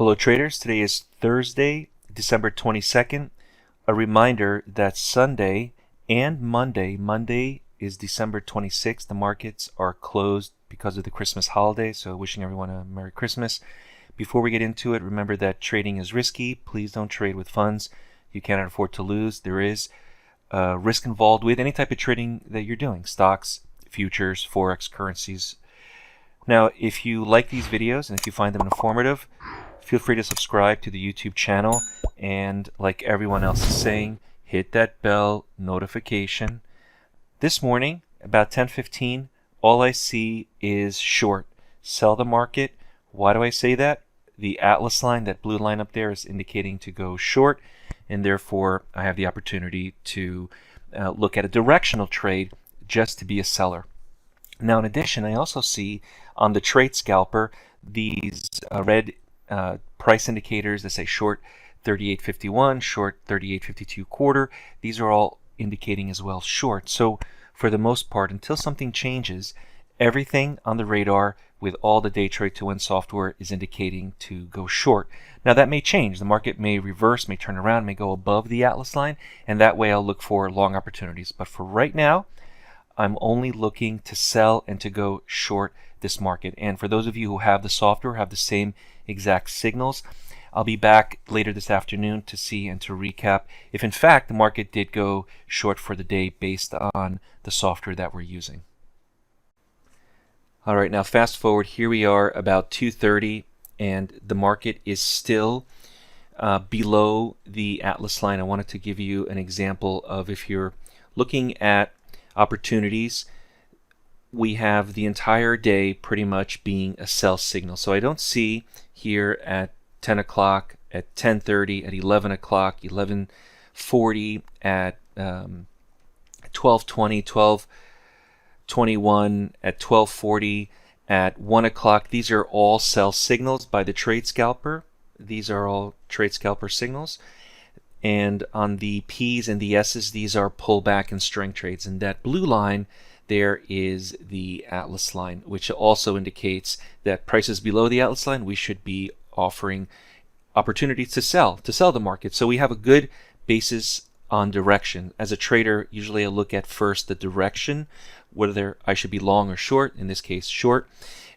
Hello traders, today is Thursday, December 22nd. A reminder that Sunday and Monday is December 26th. The markets are closed because of the Christmas holiday, so wishing everyone a Merry Christmas. Before we get into it, remember that trading is risky. Please don't trade with funds you cannot afford to lose. There is risk involved with any type of trading that you're doing, stocks, futures, Forex, currencies. Now, if you like these videos and if you find them informative, feel free to subscribe to the YouTube channel, and like everyone else is saying, hit that bell notification. This morning, about 10:15, all I see is short. Sell the market. Why do I say that? The Atlas line, that blue line up there, is indicating to go short, and therefore I have the opportunity to look at a directional trade just to be a seller. Now, in addition, I also see on the Trade Scalper these red price indicators that say short 38.51, short 38.52 quarter. These are all indicating as well short. So for the most part, until something changes, everything on the radar with all the DayTradeToWin software is indicating to go short. Now that may change. The market may reverse, may turn around, may go above the Atlas line, and that way I'll look for long opportunities. But for right now, I'm only looking to sell and to go short this market. And for those of you who have the software, have the same exact signals, I'll be back later this afternoon to see and to recap if in fact the market did go short for the day based on the software that we're using. All right, now fast forward, here we are about 2:30 and the market is still below the Atlas line. I wanted to give you an example of if you're looking at opportunities, we have the entire day pretty much being a sell signal. So I don't see here at 10 o'clock, at 10:30, at 11 o'clock, 11:40, at 12:20, 12:21, at 12:40, at 1 o'clock. These are all sell signals by the Trade Scalper. These are all Trade Scalper signals. And on the P's and the S's, these are pullback and strength trades. And that blue line there is the Atlas line, which also indicates that prices below the Atlas line, we should be offering opportunities to sell the market. So we have a good basis on direction. As a trader, usually I look at first the direction, whether I should be long or short, in this case short.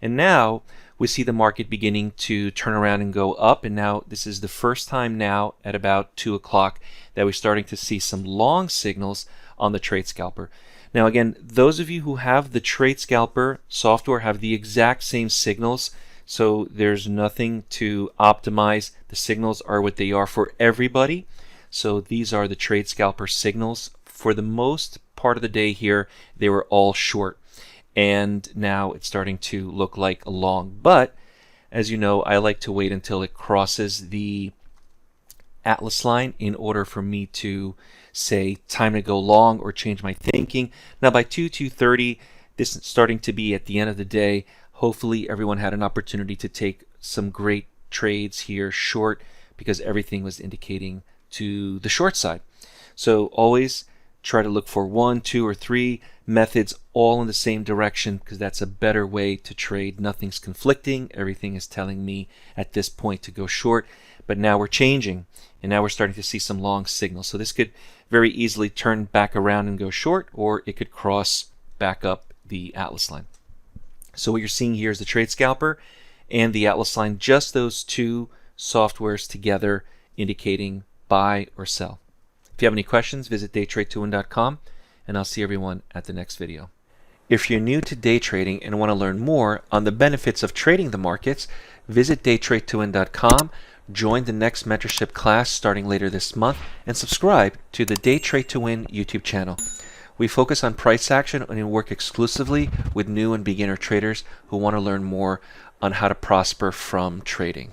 And now we see the market beginning to turn around and go up, and now this is the first time now at about 2 o'clock that we're starting to see some long signals on the Trade Scalper. Now again, those of you who have the Trade Scalper software have the exact same signals, so there's nothing to optimize. The signals are what they are for everybody. So these are the Trade Scalper signals. For the most part of the day here, they were all short. And now it's starting to look like a long. But as you know, I like to wait until it crosses the Atlas line in order for me to say time to go long or change my thinking. Now by 2:30, this is starting to be at the end of the day. Hopefully everyone had an opportunity to take some great trades here short because everything was indicating to the short side. So always try to look for 1, 2, or 3 methods all in the same direction because that's a better way to trade. Nothing's conflicting. Everything is telling me at this point to go short. But now we're changing, and now we're starting to see some long signals. So this could very easily turn back around and go short, or it could cross back up the Atlas line. So what you're seeing here is the Trade Scalper and the Atlas line, just those two softwares together indicating buy or sell. If you have any questions, visit DayTradeToWin.com, and I'll see everyone at the next video. If you're new to day trading and want to learn more on the benefits of trading the markets, visit DayTradeToWin.com, join the next mentorship class starting later this month, and subscribe to the DayTradeToWin YouTube channel. We focus on price action and work exclusively with new and beginner traders who want to learn more on how to prosper from trading.